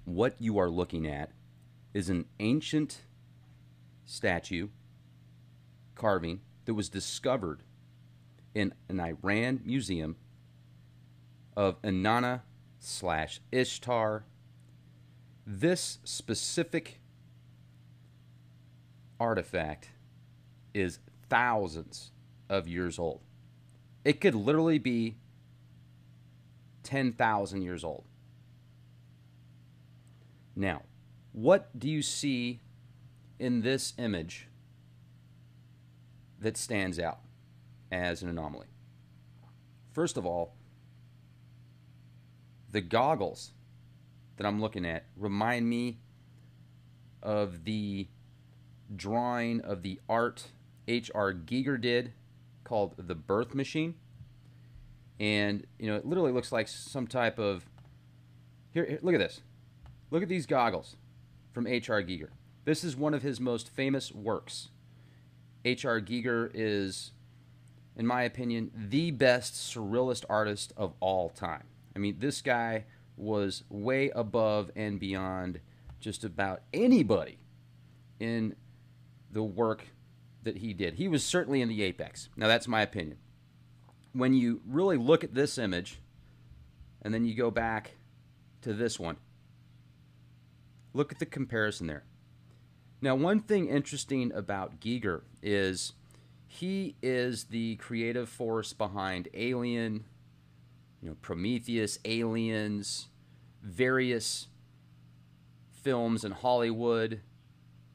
What you are looking at is an ancient statue carving that was discovered in an Iran museum of Inanna slash Ishtar. This specific artifact is thousands of years old. It could literally be 10,000 years old. Now, what do you see in this image that stands out as an anomaly? First of all, the goggles that I'm looking at remind me of the drawing of the art H.R. Giger did called The Birth Machine. And, you know, it literally looks like some type of... Here, look at this. Look at these goggles from H.R. Giger. This is one of his most famous works. H.R. Giger is, in my opinion, the best surrealist artist of all time. I mean, this guy was way above and beyond just about anybody in the work that he did. He was certainly in the apex. Now, that's my opinion. When you really look at this image, and then you go back to this one, look at the comparison there. Now, one thing interesting about Giger is he is the creative force behind Alien, you know, Prometheus, Aliens, various films in Hollywood,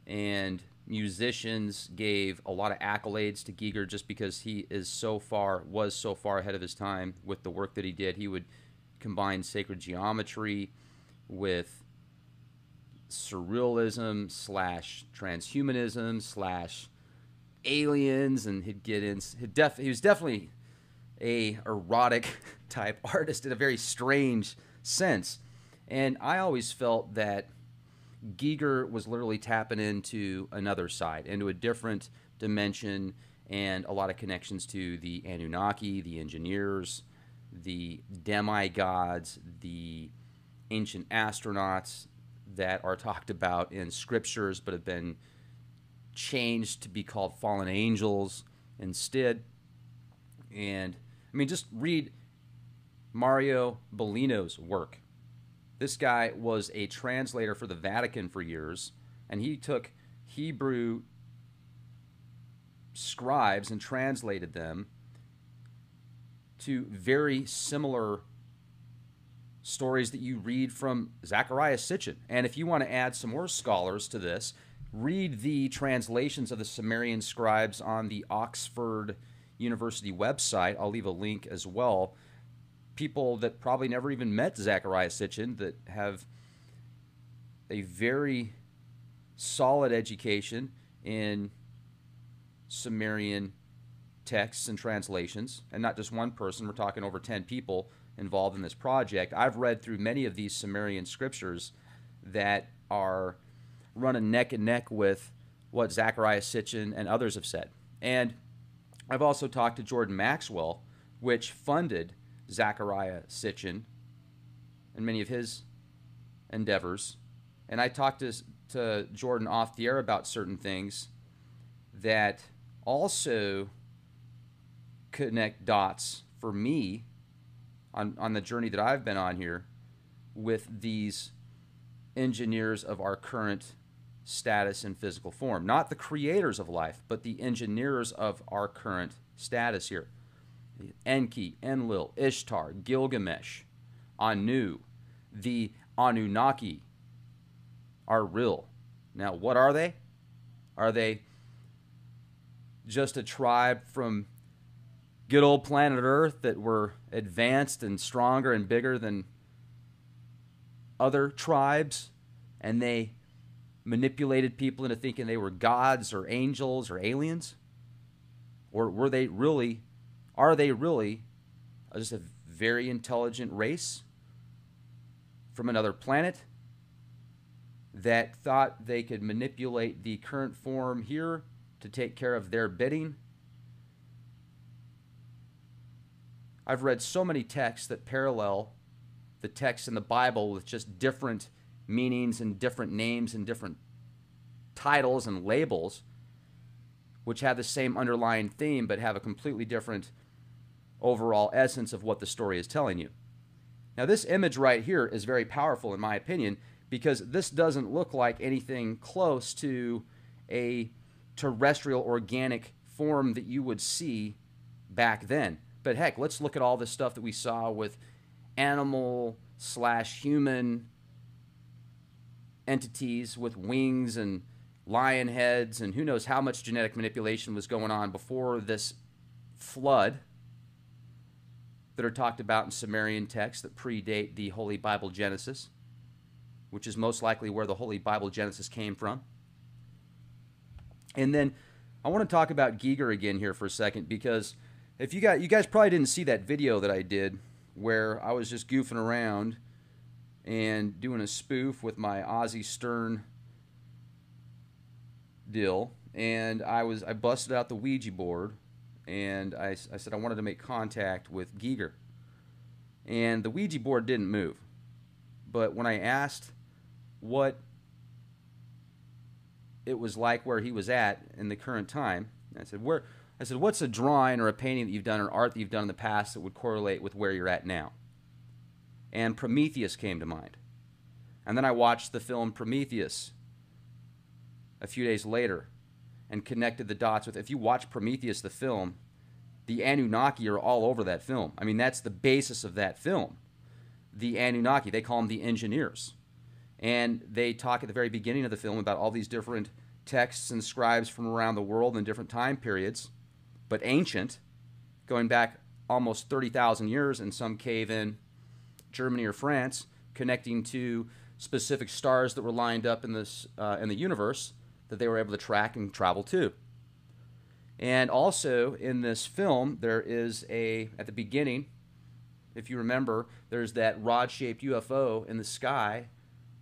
and musicians gave a lot of accolades to Giger just because he was so far ahead of his time with the work that he did. He would combine sacred geometry with surrealism slash transhumanism slash aliens, and he'd get in. He was definitely a erotic type artist in a very strange sense, and I always felt that Giger was literally tapping into another side, into a different dimension, and a lot of connections to the Anunnaki, the engineers, the demigods, the ancient astronauts that are talked about in scriptures but have been changed to be called fallen angels instead. And, I mean, just read Mario Bellino's work. This guy was a translator for the Vatican for years, and he took Hebrew scribes and translated them to very similar stories that you read from Zecharia Sitchin. And if you want to add some more scholars to this, read the translations of the Sumerian scribes on the Oxford University website. I'll leave a link as well. People that probably never even met Zecharia Sitchin that have a very solid education in Sumerian texts and translations, and not just one person. We're talking over 10 people involved in this project. I've read through many of these Sumerian scriptures that are running neck and neck with what Zecharia Sitchin and others have said. And I've also talked to Jordan Maxwell, which funded Zecharia Sitchin and many of his endeavors. And I talked to Jordan off the air about certain things that also connect dots for me on the journey that I've been on here with these engineers of our current status and physical form. Not the creators of life, but the engineers of our current status here. Enki, Enlil, Ishtar, Gilgamesh, Anu, the Anunnaki are real. Now, what are they? Are they just a tribe from good old planet Earth that were advanced and stronger and bigger than other tribes, and they manipulated people into thinking they were gods or angels or aliens? Or are they really just a very intelligent race from another planet that thought they could manipulate the current form here to take care of their bidding? I've read so many texts that parallel the texts in the Bible with just different meanings and different names and different titles and labels, which have the same underlying theme but have a completely different overall essence of what the story is telling you. Now, this image right here is very powerful in my opinion, because this doesn't look like anything close to a terrestrial organic form that you would see back then. But heck, let's look at all the stuff that we saw with animal/human entities with wings and lion heads, and who knows how much genetic manipulation was going on before this flood that are talked about in Sumerian texts that predate the Holy Bible Genesis, which is most likely where the Holy Bible Genesis came from. And then I want to talk about Giger again here for a second, because if you guys probably didn't see that video that I did where I was just goofing around and doing a spoof with my Ozzy Stern deal, and I busted out the Ouija board, and I said I wanted to make contact with Giger, and the Ouija board didn't move. But when I asked what it was like where he was at in the current time, I said, what's a drawing or a painting that you've done or art that you've done in the past that would correlate with where you're at now? And Prometheus came to mind. And then I watched the film Prometheus a few days later and connected the dots with, if you watch Prometheus, the film, the Anunnaki are all over that film. I mean, that's the basis of that film. The Anunnaki, they call them the engineers. And they talk at the very beginning of the film about all these different texts and scribes from around the world in different time periods, but ancient, going back almost 30,000 years in some cave in Germany or France, connecting to specific stars that were lined up in the universe that they were able to track and travel to. And also in this film, there is at the beginning, if you remember, there's that rod-shaped UFO in the sky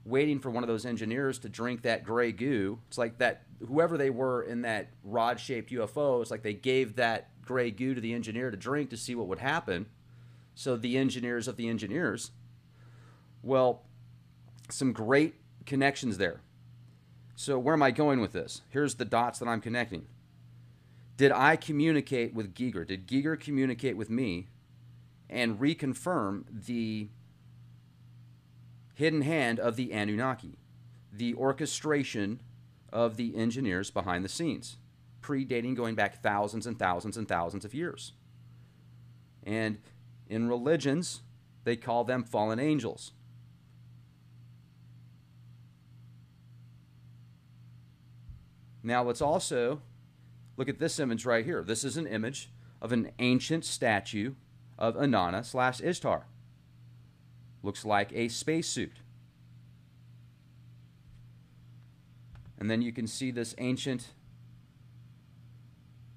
waiting for one of those engineers to drink that gray goo. It's like that whoever they were in that rod-shaped UFO, it's like they gave that gray goo to the engineer to drink to see what would happen. So the engineers of the engineers. Well, some great connections there. So where am I going with this? Here's the dots that I'm connecting. Did I communicate with Giger? Did Giger communicate with me and reconfirm the hidden hand of the Anunnaki, the orchestration of the engineers behind the scenes, predating going back thousands and thousands and thousands of years? And in religions, they call them fallen angels. Now let's also look at this image right here. This is an image of an ancient statue of Inanna/Ishtar. Looks like a spacesuit. And then you can see this ancient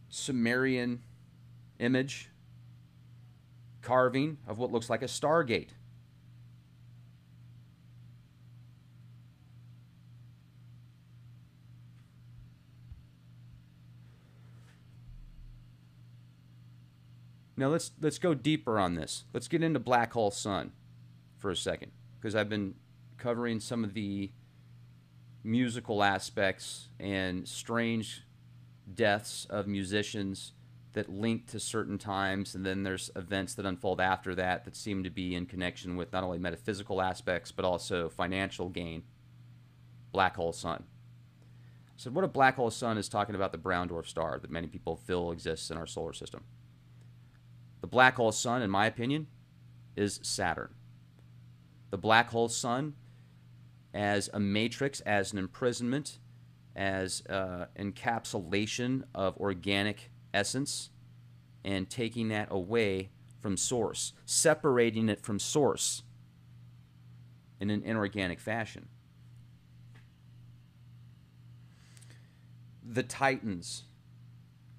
Sumerian image carving of what looks like a Stargate. Now let's go deeper on this. Let's get into Black Hole Sun for a second, because I've been covering some of the musical aspects and strange deaths of musicians that link to certain times, and then there's events that unfold after that that seem to be in connection with not only metaphysical aspects but also financial gain. Black Hole Sun. So what a black hole sun is talking about the brown dwarf star that many people feel exists in our solar system. The black hole sun, in my opinion, is Saturn. The black hole sun as a matrix, as an imprisonment, as encapsulation of organic essence, and taking that away from source, separating it from source in an inorganic fashion. The Titans,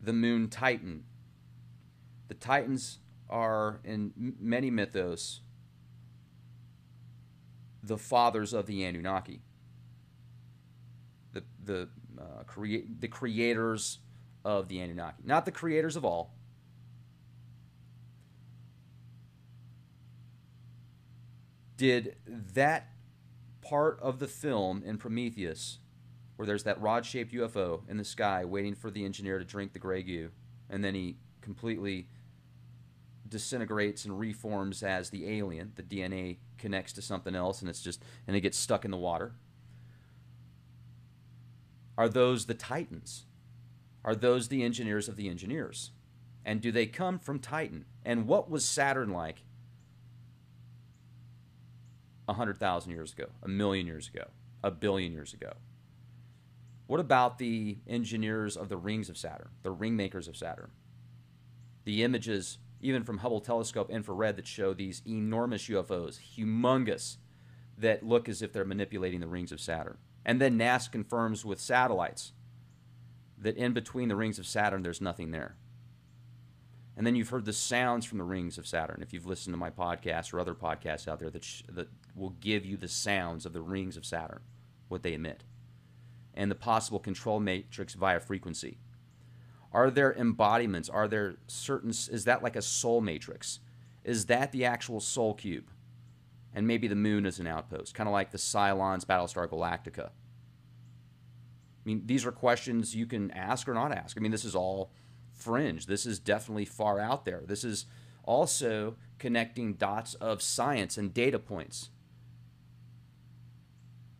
the moon Titan. The Titans are, in many mythos, the fathers of the Anunnaki, the creators of the Anunnaki, not the creators of all. Did that part of the film in Prometheus where there's that rod-shaped UFO in the sky waiting for the engineer to drink the Grey Goo, and then he completely disintegrates and reforms as the alien. The DNA connects to something else, and it gets stuck in the water. Are those the Titans? Are those the engineers of the engineers? And do they come from Titan? And what was Saturn like 100,000 years ago, 1,000,000 years ago, 1,000,000,000 years ago? What about the engineers of the rings of Saturn, the ring makers of Saturn? The images, even from Hubble telescope infrared, that show these enormous UFOs, humongous, that look as if they're manipulating the rings of Saturn. And then NASA confirms with satellites that in between the rings of Saturn, there's nothing there. And then you've heard the sounds from the rings of Saturn. If you've listened to my podcast or other podcasts out there that will give you the sounds of the rings of Saturn, what they emit, and the possible control matrix via frequency. Are there embodiments? Are there certain, is that like a soul matrix? Is that the actual soul cube? And maybe the moon is an outpost, kind of like the Cylons Battlestar Galactica. I mean, these are questions you can ask or not ask. I mean, this is all fringe. This is definitely far out there. This is also connecting dots of science and data points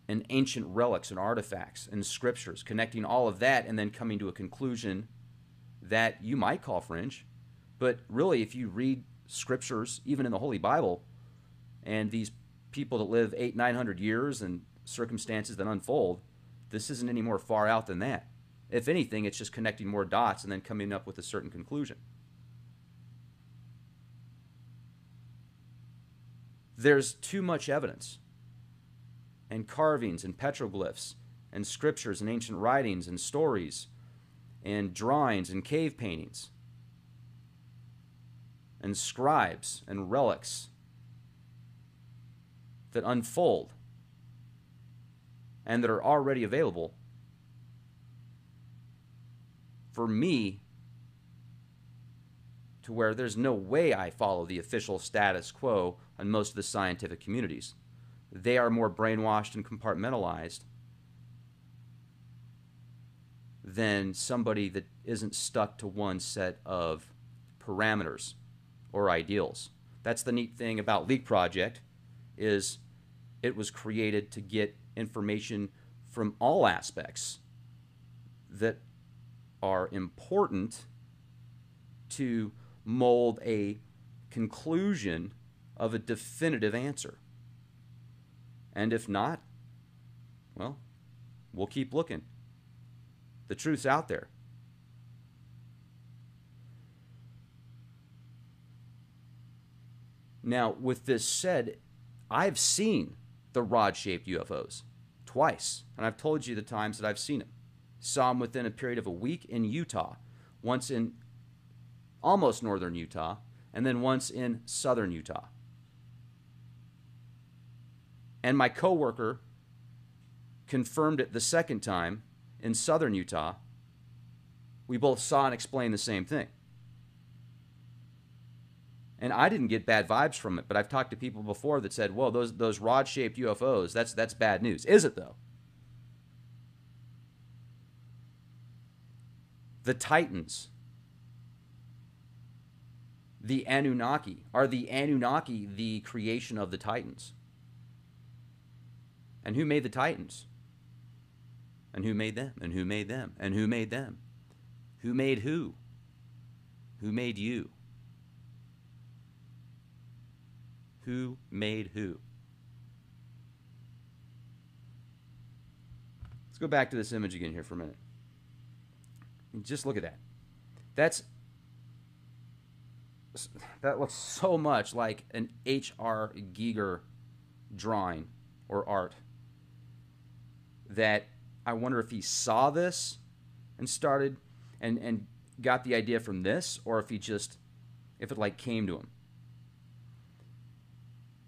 and ancient relics and artifacts and scriptures, connecting all of that and then coming to a conclusion that you might call fringe. But really, if you read scriptures, even in the Holy Bible, and these people that live 800-900 years and circumstances that unfold, this isn't any more far out than that. If anything, it's just connecting more dots and then coming up with a certain conclusion. There's too much evidence, and carvings and petroglyphs and scriptures and ancient writings and stories and drawings and cave paintings and scribes and relics that unfold and that are already available for me to where there's no way I follow the official status quo on most of the scientific communities. They are more brainwashed and compartmentalized than somebody that isn't stuck to one set of parameters or ideals. That's the neat thing about Leak Project, is it was created to get information from all aspects that are important to mold a conclusion of a definitive answer. And if not, well, we'll keep looking. The truth's out there. Now, with this said, I've seen the rod-shaped UFOs twice, and I've told you the times that I've seen them. Saw them within a period of a week in Utah, once in almost northern Utah, and then once in southern Utah. And my coworker confirmed it the second time in southern Utah. We both saw and explained the same thing. And I didn't get bad vibes from it, but I've talked to people before that said, whoa, those rod-shaped UFOs, that's bad news. Is it, though? The Titans, the Anunnaki. Are the Anunnaki the creation of the Titans? And who made the Titans? And who made them? And who made them? And who made them? Who made who? Who made you? Who made who? Let's go back to this image again here for a minute. Just look at that. That looks so much like an H.R. Giger drawing or art that I wonder if he saw this and started and got the idea from this, or if it like came to him.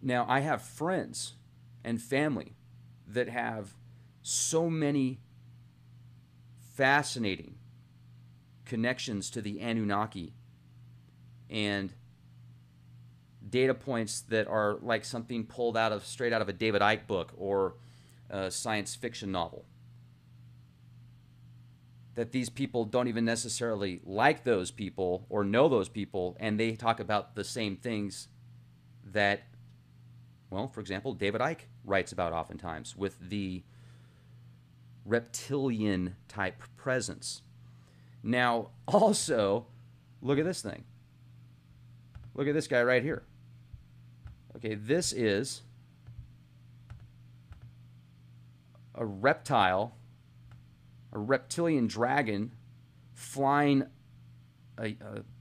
Now, I have friends and family that have so many fascinating connections to the Anunnaki and data points that are like something pulled straight out of a David Icke book or a science fiction novel. That these people don't even necessarily like those people or know those people, and they talk about the same things that, well, for example, David Icke writes about oftentimes with the reptilian type presence. Now, also, look at this thing. Look at this guy right here. Okay, this is a reptile, a reptilian dragon flying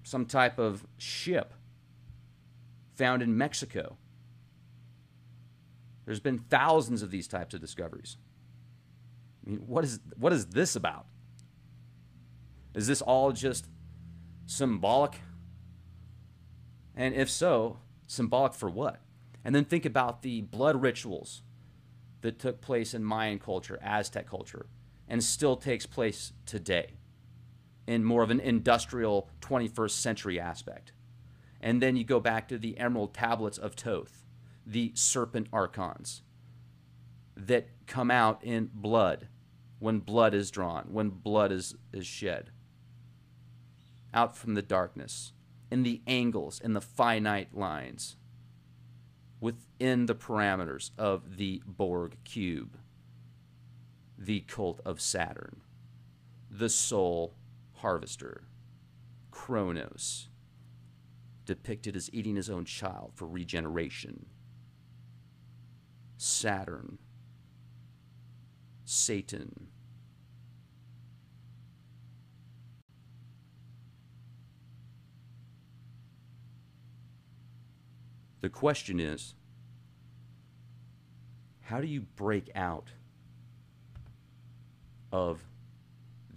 some type of ship found in Mexico. There's been thousands of these types of discoveries. I mean, what is this about? Is this all just symbolic? And if so, symbolic for what? And then think about the blood rituals that took place in Mayan culture, Aztec culture, and still takes place today in more of an industrial 21st century aspect. And then you go back to the emerald tablets of Thoth, the serpent archons that come out in blood, when blood is drawn, when blood is shed, out from the darkness, in the angles, in the finite lines, within the parameters of the Borg cube, the cult of Saturn, the soul harvester, Kronos, depicted as eating his own child for regeneration, Saturn, Satan. The question is, how do you break out of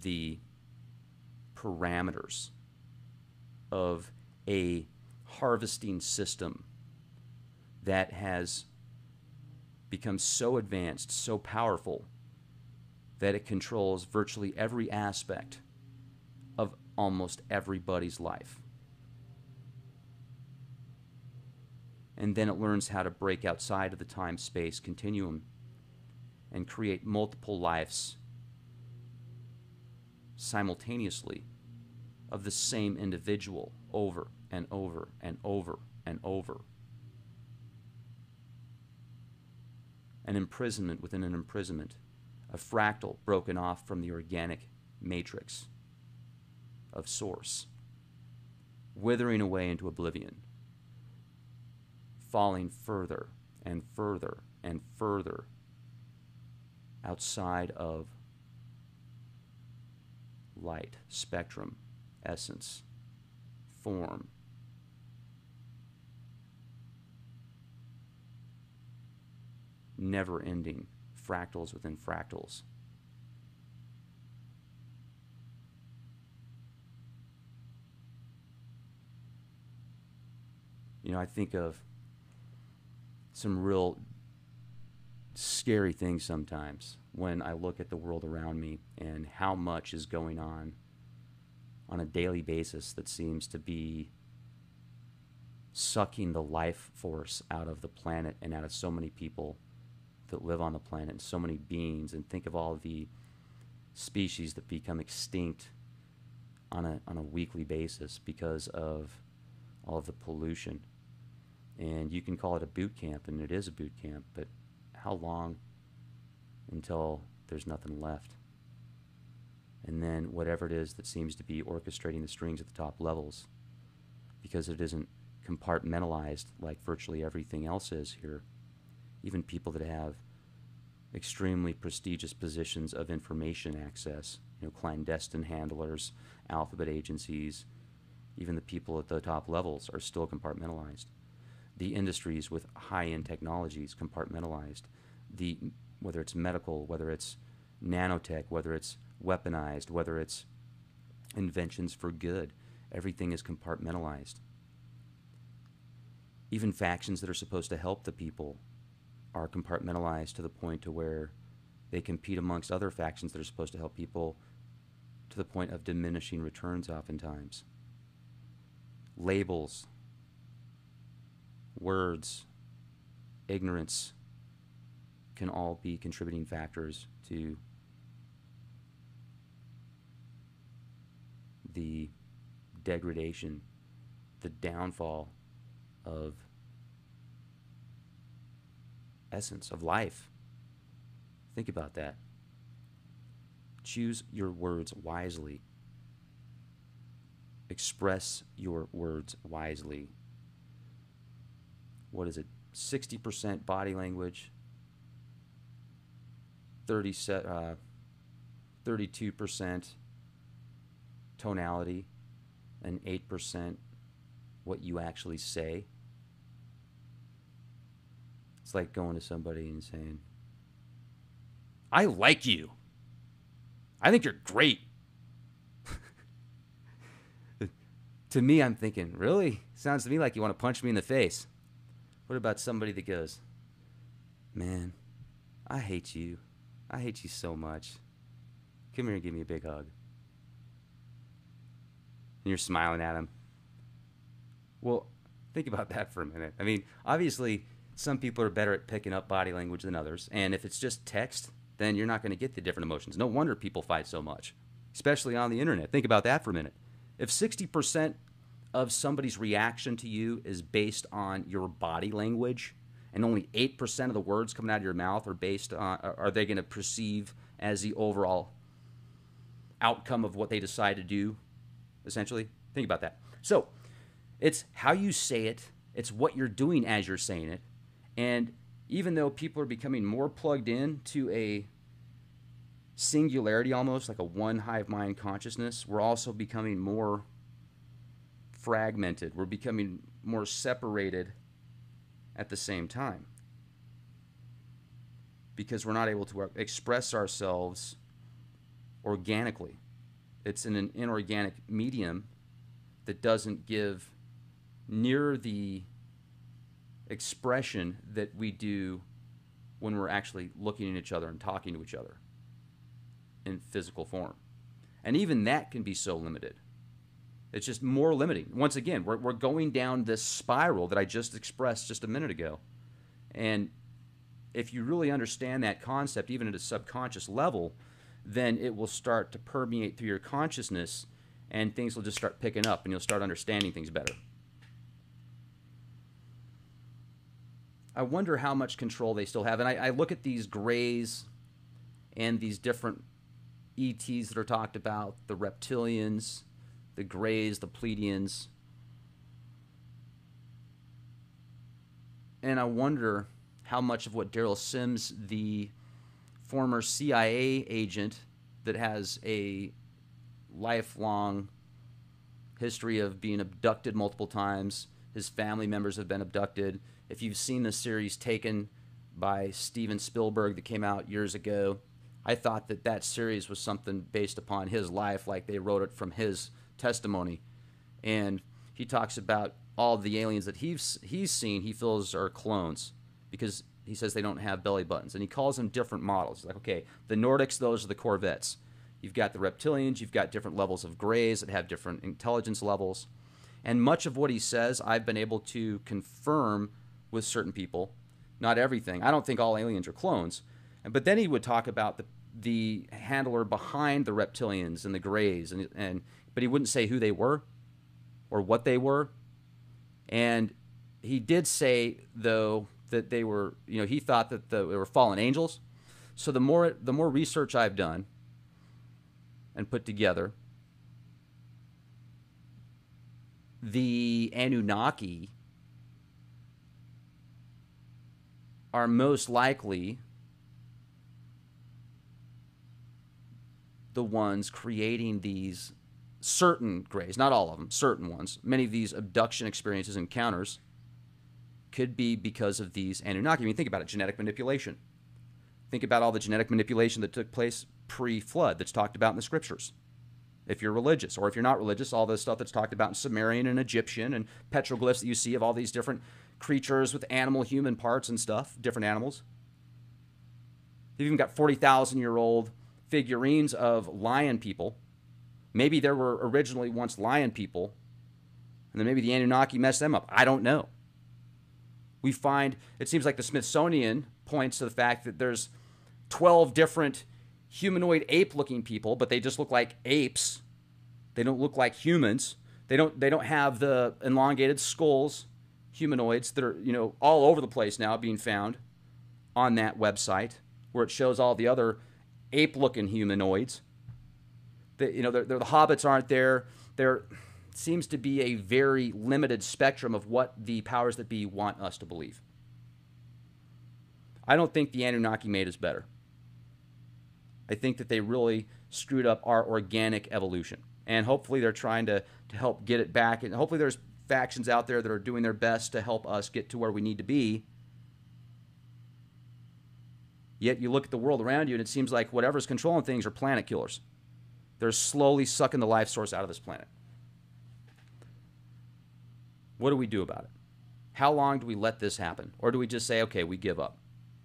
the parameters of a harvesting system that has become so advanced, so powerful, that it controls virtually every aspect of almost everybody's life? And then it learns how to break outside of the time-space continuum and create multiple lives simultaneously of the same individual over and over and over and over. An imprisonment within an imprisonment, a fractal broken off from the organic matrix of source, withering away into oblivion, falling further and further and further outside of light, spectrum, essence, form. Never-ending fractals within fractals. You know, I think of some real scary things sometimes when I look at the world around me and how much is going on a daily basis that seems to be sucking the life force out of the planet and out of so many people that live on the planet and so many beings. And think of all the species that become extinct on a weekly basis because of all of the pollution. And you can call it a boot camp, and it is a boot camp, but how long until there's nothing left? And then whatever it is that seems to be orchestrating the strings at the top levels, because it isn't compartmentalized like virtually everything else is here. Even people that have extremely prestigious positions of information access, you know, clandestine handlers, alphabet agencies, even the people at the top levels are still compartmentalized. The industries with high-end technologies compartmentalized. Whether it's medical, whether it's nanotech, whether it's weaponized, whether it's inventions for good, everything is compartmentalized. Even factions that are supposed to help the people are compartmentalized to the point to where they compete amongst other factions that are supposed to help people to the point of diminishing returns oftentimes. Labels. words, ignorance can all be contributing factors to the degradation, the downfall of essence, of life. Think about that. Choose your words wisely. Express your words wisely. What is it? 60% body language, 32% tonality, and 8% what you actually say. It's like going to somebody and saying, I like you. I think you're great. To me, I'm thinking, really? Sounds to me like you want to punch me in the face. What about somebody that goes, man, I hate you. I hate you so much. Come here and give me a big hug. And you're smiling at him. Well, think about that for a minute. I mean, obviously, some people are better at picking up body language than others. And if it's just text, then you're not going to get the different emotions. No wonder people fight so much, especially on the internet. Think about that for a minute. If 60% of somebody's reaction to you is based on your body language, and only 8% of the words coming out of your mouth are based on, are they going to perceive as the overall outcome of what they decide to do, essentially? Think about that. So it's how you say it. It's what you're doing as you're saying it. And even though people are becoming more plugged in to a singularity, almost like a one hive mind consciousness, we're also becoming more fragmented. We're becoming more separated at the same time because we're not able to express ourselves organically. It's in an inorganic medium that doesn't give near the expression that we do when we're actually looking at each other and talking to each other in physical form. And even that can be so limited. It's just more limiting. Once again, we're going down this spiral that I just expressed just a minute ago. And if you really understand that concept, even at a subconscious level, then it will start to permeate through your consciousness and things will just start picking up and you'll start understanding things better. I wonder how much control they still have. And I look at these grays and these different ETs that are talked about, the reptilians, the Greys, the Pleiadians. And I wonder how much of what Daryl Sims, the former CIA agent that has a lifelong history of being abducted multiple times, his family members have been abducted. If you've seen the series Taken by Steven Spielberg that came out years ago, I thought that that series was something based upon his life, like they wrote it from his testimony. And he talks about all the aliens that he's seen, he feels are clones because he says they don't have belly buttons. And he calls them different models. He's like, okay, the Nordics, those are the Corvettes. You've got the reptilians, you've got different levels of Greys that have different intelligence levels. And much of what he says, I've been able to confirm with certain people. Not everything. I don't think all aliens are clones. But then he would talk about the handler behind the reptilians and the Greys, but he wouldn't say who they were or what they were. And he did say, though, that they were, he thought that they were fallen angels. So the more research I've done and put together, the Anunnaki are most likely the ones creating these certain Greys, not all of them, certain ones. Many of these abduction experiences, encounters, could be because of these Anunnaki. I mean, think about it, genetic manipulation. Think about all the genetic manipulation that took place pre-flood that's talked about in the scriptures. If you're religious, or if you're not religious, all the stuff that's talked about in Sumerian and Egyptian and petroglyphs that you see of all these different creatures with animal-human parts and stuff, different animals. You've even got 40,000-year-old figurines of lion people. Maybe there were originally once lion people, and then maybe the Anunnaki messed them up. I don't know. We find, it seems like the Smithsonian points to the fact that there's 12 different humanoid ape-looking people, but they just look like apes. They don't look like humans. They don't have the elongated skulls, humanoids that are, all over the place now being found on that website where it shows all the other ape-looking humanoids. The hobbits aren't there. There seems to be a very limited spectrum of what the powers that be want us to believe. I don't think the Anunnaki made us better. I think that they really screwed up our organic evolution. And hopefully they're trying to help get it back. And hopefully there's factions out there that are doing their best to help us get to where we need to be. Yet you look at the world around you and it seems like whatever's controlling things are planet killers. They're slowly sucking the life source out of this planet. What do we do about it? How long do we let this happen? Or do we just say, okay, we give up?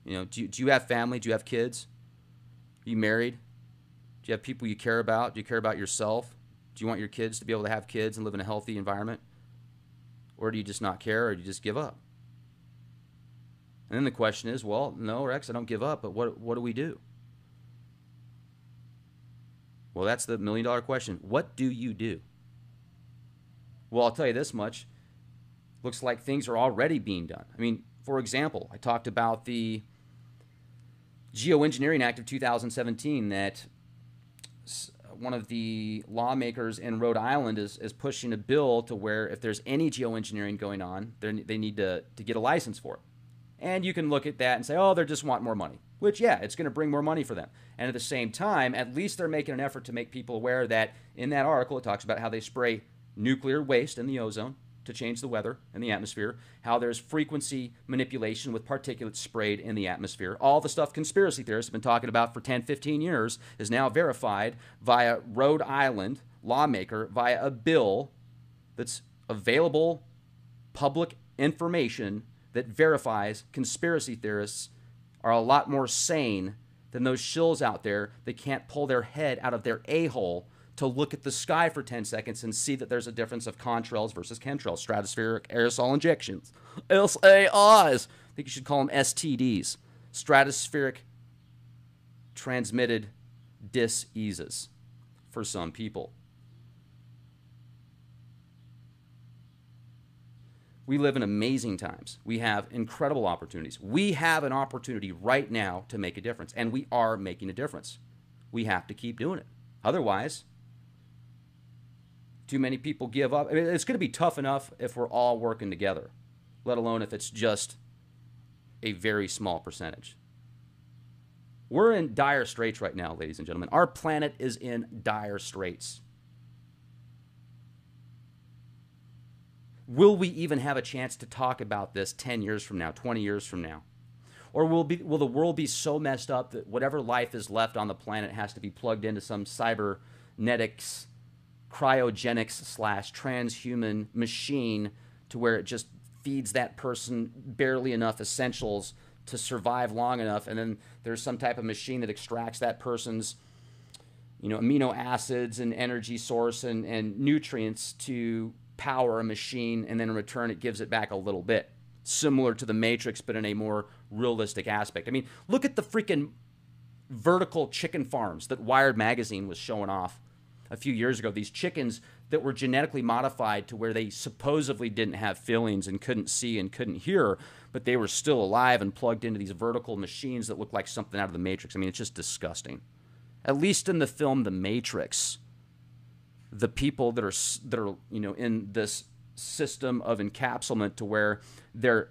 Do you have family? Do you have kids? Are you married? Do you have people you care about? Do you care about yourself? Do you want your kids to be able to have kids and live in a healthy environment? Or do you just not care, or do you just give up? And then the question is, well, no, Rex, I don't give up, but what do we do? Well, that's the million-dollar question. What do you do? Well, I'll tell you this much. Looks like things are already being done. I mean, for example, I talked about the Geoengineering Act of 2017 that one of the lawmakers in Rhode Island is pushing a bill to where if there's any geoengineering going on, they need to get a license for it. And you can look at that and say, oh, they just want more money. Which, yeah, it's going to bring more money for them. And at the same time, at least they're making an effort to make people aware that in that article, it talks about how they spray nuclear waste in the ozone to change the weather in the atmosphere, how there's frequency manipulation with particulates sprayed in the atmosphere. All the stuff conspiracy theorists have been talking about for 10, 15 years is now verified via Rhode Island lawmaker via a bill that's available public information that verifies conspiracy theorists are a lot more sane than those shills out there that can't pull their head out of their a-hole to look at the sky for 10 seconds and see that there's a difference of contrails versus chemtrails, stratospheric aerosol injections, SAIs. I think you should call them STDs, stratospheric transmitted diseases for some people. We live in amazing times. We have incredible opportunities. We have an opportunity right now to make a difference, and we are making a difference. We have to keep doing it. Otherwise, too many people give up. I mean, it's going to be tough enough if we're all working together, let alone if it's just a very small percentage. We're in dire straits right now, ladies and gentlemen. Our planet is in dire straits. Will we even have a chance to talk about this 10 years from now, 20 years from now? Or will the world be so messed up that whatever life is left on the planet has to be plugged into some cybernetics, cryogenics/transhuman machine to where it just feeds that person barely enough essentials to survive long enough, and then there's some type of machine that extracts that person's amino acids and energy source and nutrients to power a machine, and then in return it gives it back a little bit. Similar to the Matrix, but in a more realistic aspect. I mean, look at the freaking vertical chicken farms that Wired magazine was showing off a few years ago. These chickens that were genetically modified to where they supposedly didn't have feelings and couldn't see and couldn't hear, but they were still alive and plugged into these vertical machines that look like something out of the Matrix. I mean, it's just disgusting. At least in the film The Matrix, the people that are in this system of encapsulament to where they're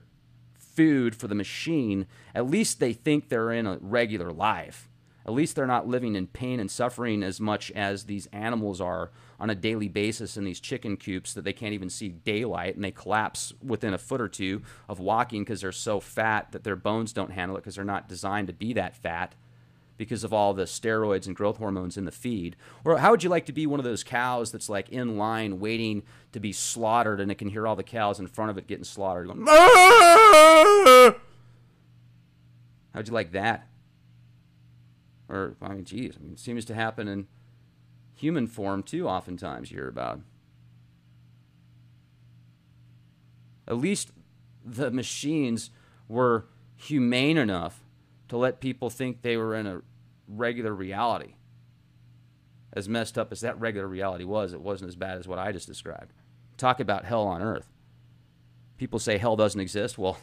food for the machine, at least they think they're in a regular life. At least they're not living in pain and suffering as much as these animals are on a daily basis in these chicken coops that they can't even see daylight, and they collapse within a foot or two of walking because they're so fat that their bones don't handle it because they're not designed to be that fat because of all the steroids and growth hormones in the feed. Or how would you like to be one of those cows that's like in line waiting to be slaughtered, and it can hear all the cows in front of it getting slaughtered going, "Aah!" How'd you like that? Or, I mean, geez, it seems to happen in human form too oftentimes you hear about. At least the machines were humane enough to let people think they were in a regular reality. As messed up as that regular reality was, it wasn't as bad as what I just described. Talk about hell on earth. People say hell doesn't exist. Well,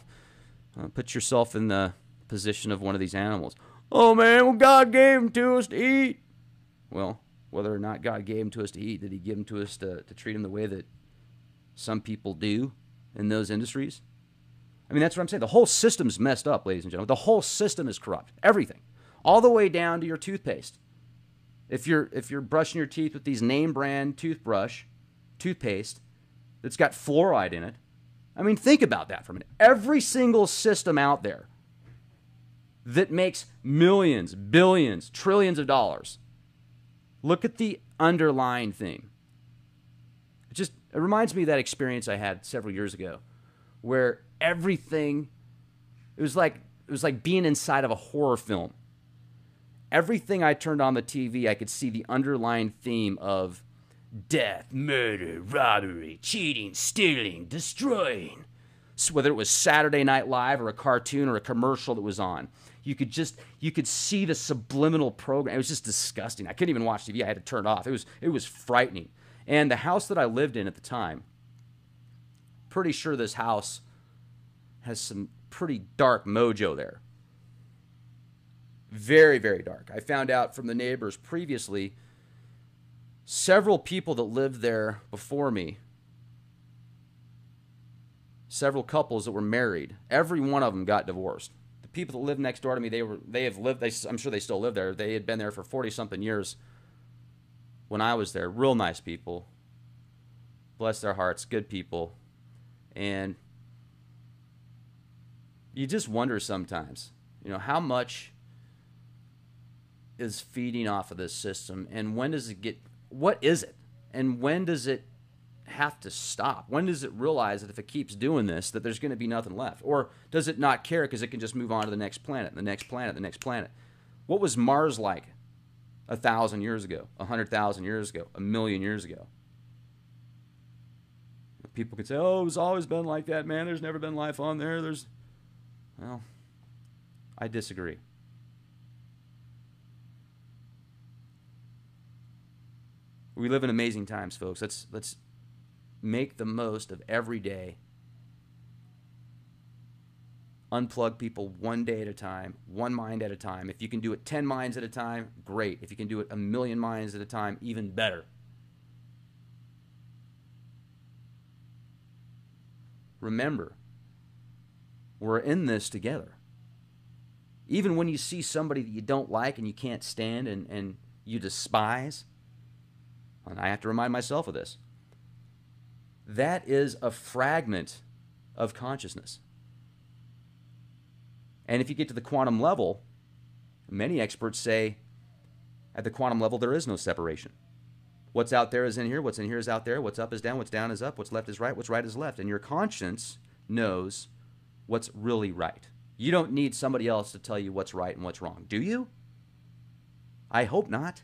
put yourself in the position of one of these animals. Oh man, well, God gave them to us to eat. Well, whether or not God gave them to us to eat, did he give them to us to treat them the way that some people do in those industries? I mean, that's what I'm saying. The whole system's messed up, ladies and gentlemen. The whole system is corrupt. Everything. All the way down to your toothpaste. If you're brushing your teeth with these name brand toothpaste that's got fluoride in it, I mean, think about that for a minute. Every single system out there that makes millions, billions, trillions of dollars, look at the underlying theme. It reminds me of that experience I had several years ago where everything, it was like being inside of a horror film. Everything I turned on the TV, I could see the underlying theme of death, murder, robbery, cheating, stealing, destroying. So whether it was Saturday Night Live or a cartoon or a commercial that was on, you could see the subliminal program. It was just disgusting. I couldn't even watch TV. I had to turn it off. It was frightening. And the house that I lived in at the time, pretty sure this house has some pretty dark mojo there. Very, very dark. I found out from the neighbors previously, several people that lived there before me, several couples that were married, every one of them got divorced. The people that lived next door to me, I'm sure they still live there. They had been there for 40-something years when I was there. Real nice people. Bless their hearts, good people. And you just wonder sometimes, how much is feeding off of this system, and when does it get, what is it, and when does it have to stop? When does it realize that if it keeps doing this, that there's going to be nothing left? Or does it not care because it can just move on to the next planet, the next planet, the next planet? What was Mars like 1,000 years ago, 100,000 years ago, 1,000,000 years ago? People could say, oh, it's always been like that, man. There's never been life on there. Well, I disagree. We live in amazing times, folks. Let's make the most of every day. Unplug people one day at a time, one mind at a time. If you can do it 10 minds at a time, great. If you can do it 1,000,000 minds at a time, even better. Remember, we're in this together. Even when you see somebody that you don't like and you can't stand and you despise, and I have to remind myself of this, that is a fragment of consciousness. And if you get to the quantum level, many experts say at the quantum level there is no separation. What's out there is in here, what's in here is out there, what's up is down, what's down is up, what's left is right, what's right is left. And your conscience knows what's really right. You don't need somebody else to tell you what's right and what's wrong, do you? I hope not.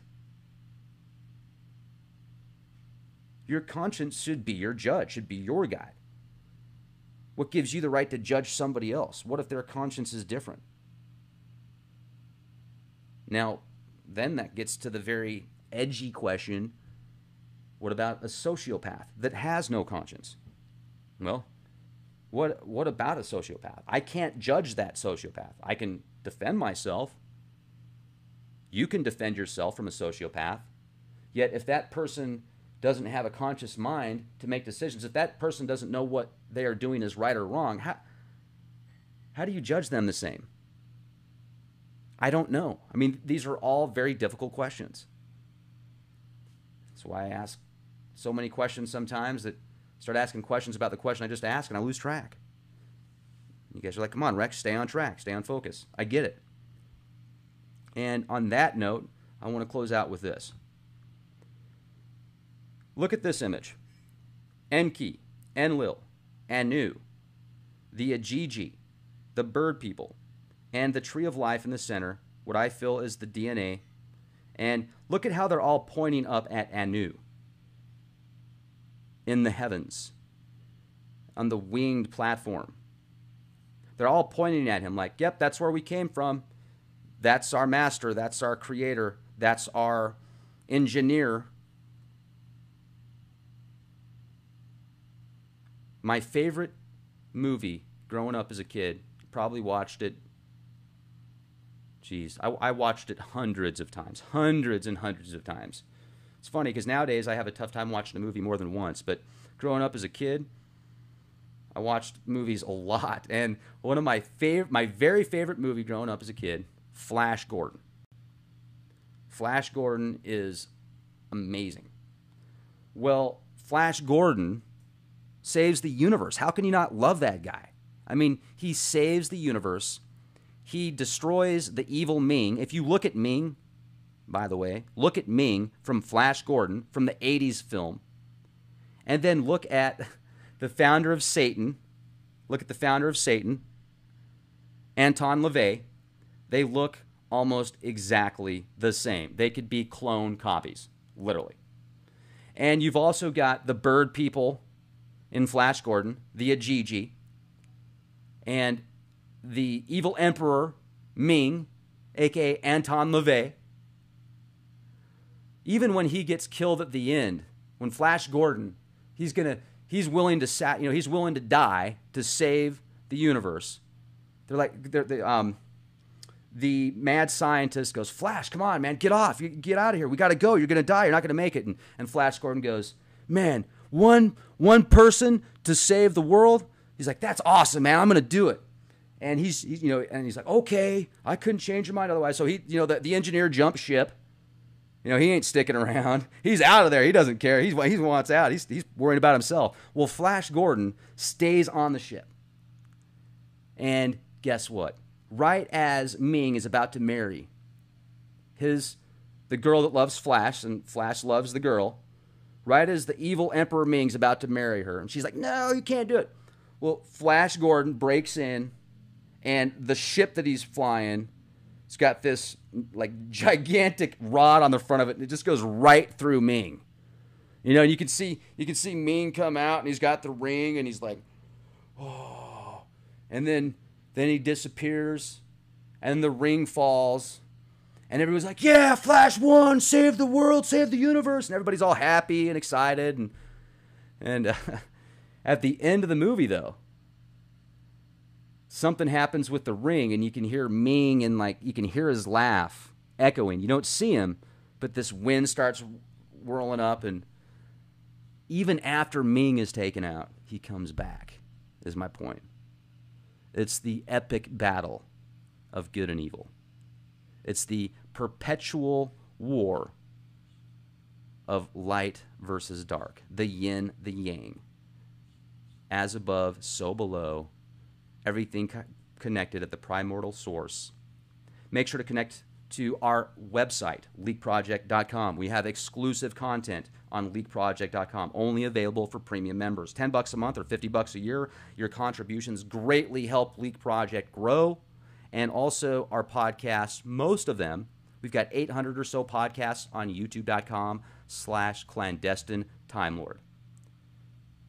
Your conscience should be your judge, should be your guide. What gives you the right to judge somebody else? What if their conscience is different? Now, then that gets to the very edgy question, what about a sociopath that has no conscience? Well, what about a sociopath? I can't judge that sociopath. I can defend myself. You can defend yourself from a sociopath. Yet if that person doesn't have a conscious mind to make decisions, if that person doesn't know what they are doing is right or wrong, how do you judge them the same? I don't know. I mean, these are all very difficult questions. That's why I ask so many questions sometimes that start asking questions about the question I just asked and I lose track. You guys are like, come on, Rex, stay on track, stay on focus. I get it. And on that note, I want to close out with this. Look at this image. Enki, Enlil, Anu, the Ajiji, the bird people, and the tree of life in the center, what I feel is the DNA. And look at how they're all pointing up at Anu in the heavens on the winged platform. They're all pointing at him like, yep, that's where we came from. That's our master. That's our creator. That's our engineer. My favorite movie growing up as a kid, probably watched it, I watched it hundreds of times, hundreds and hundreds of times. It's funny because nowadays I have a tough time watching a movie more than once, but growing up as a kid, I watched movies a lot. And one of my very favorite movie growing up as a kid, Flash Gordon. Flash Gordon is amazing. Well, Flash Gordon saves the universe. How can you not love that guy? I mean, he saves the universe. He destroys the evil Ming. If you look at Ming, by the way, look at Ming from Flash Gordon from the 80s film, and then look at the founder of Satan. Look at the founder of Satan, Anton LaVey. They look almost exactly the same. They could be clone copies, literally. And you've also got the bird people in Flash Gordon, the Ajiji, and the evil emperor Ming, aka Anton LaVey. Even when he gets killed at the end, when Flash Gordon, he's willing to die to save the universe. The mad scientist goes, Flash, come on, man, get off, get out of here. We got to go. You're going to die. You're not going to make it. And Flash Gordon goes, man, one person to save the world. He's like, that's awesome, man. I'm going to do it. And he's like, okay, I couldn't change your mind otherwise. So the engineer jumps ship. He ain't sticking around. He's out of there. He doesn't care. He wants out. He's worried about himself. Well, Flash Gordon stays on the ship. And guess what? Right as Ming is about to marry the girl that loves Flash, and Flash loves the girl, right as the evil Emperor Ming's about to marry her, and she's like, no, you can't do it. Well, Flash Gordon breaks in, and the ship that he's flying, it's got this like gigantic rod on the front of it, and it just goes right through Ming. And you can see Ming come out, and he's got the ring, and he's like, oh, and then he disappears, and the ring falls, and everyone's like, yeah, Flash won, save the world, save the universe, and everybody's all happy and excited, and at the end of the movie, though, something happens with the ring, and you can hear Ming, and you can hear his laugh echoing. You don't see him, but this wind starts whirling up, and even after Ming is taken out, he comes back, is my point. It's the epic battle of good and evil. It's the perpetual war of light versus dark, the yin, the yang. As above, so below, everything connected at the primordial source. Make sure to connect to our website, leakproject.com. We have exclusive content on leakproject.com, only available for premium members. $10 a month or $50 a year. Your contributions greatly help Leak Project grow. And also our podcasts, most of them, we've got 800 or so podcasts on youtube.com/clandestine Time Lord.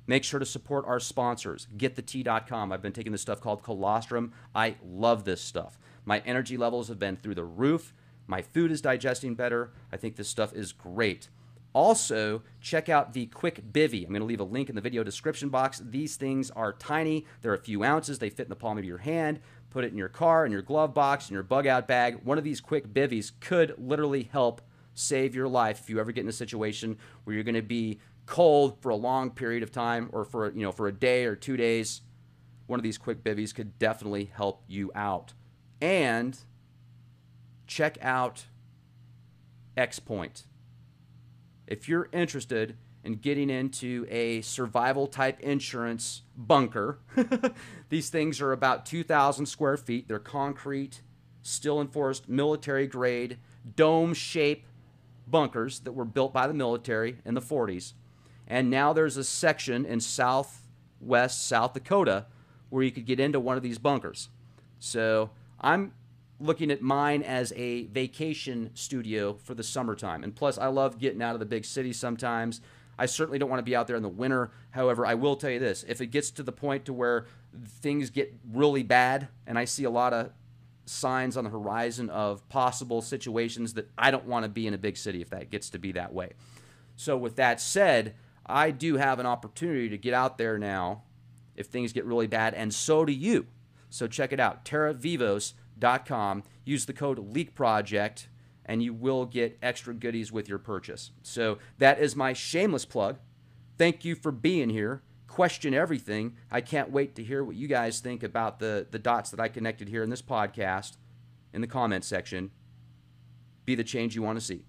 Make sure to support our sponsors, getthetea.com. I've been taking this stuff called colostrum. I love this stuff. My energy levels have been through the roof. My food is digesting better. I think this stuff is great. Also, check out the Quick Bivy. I'm going to leave a link in the video description box. These things are tiny. They're a few ounces. They fit in the palm of your hand. Put it in your car, in your glove box, in your bug-out bag. One of these Quick Bivvies could literally help save your life if you ever get in a situation where you're going to be cold for a long period of time, or for a day or 2 days. One of these Quick Bivvies could definitely help you out. And check out X-Point. If you're interested in getting into a survival type insurance bunker, these things are about 2,000 square feet. They're concrete, still enforced, military grade, dome shape bunkers that were built by the military in the 40s. And now there's a section in southwest South Dakota where you could get into one of these bunkers. So I'm looking at mine as a vacation studio for the summertime. And plus, I love getting out of the big city sometimes. I certainly don't want to be out there in the winter. However, I will tell you this. If it gets to the point to where things get really bad, and I see a lot of signs on the horizon of possible situations that I don't want to be in a big city if that gets to be that way. So with that said, I do have an opportunity to get out there now if things get really bad, and so do you. So check it out, terravivos.com. Use the code LEAKPROJECT, and you will get extra goodies with your purchase. So that is my shameless plug. Thank you for being here. Question everything. I can't wait to hear what you guys think about the dots that I connected here in this podcast in the comment section. Be the change you want to see.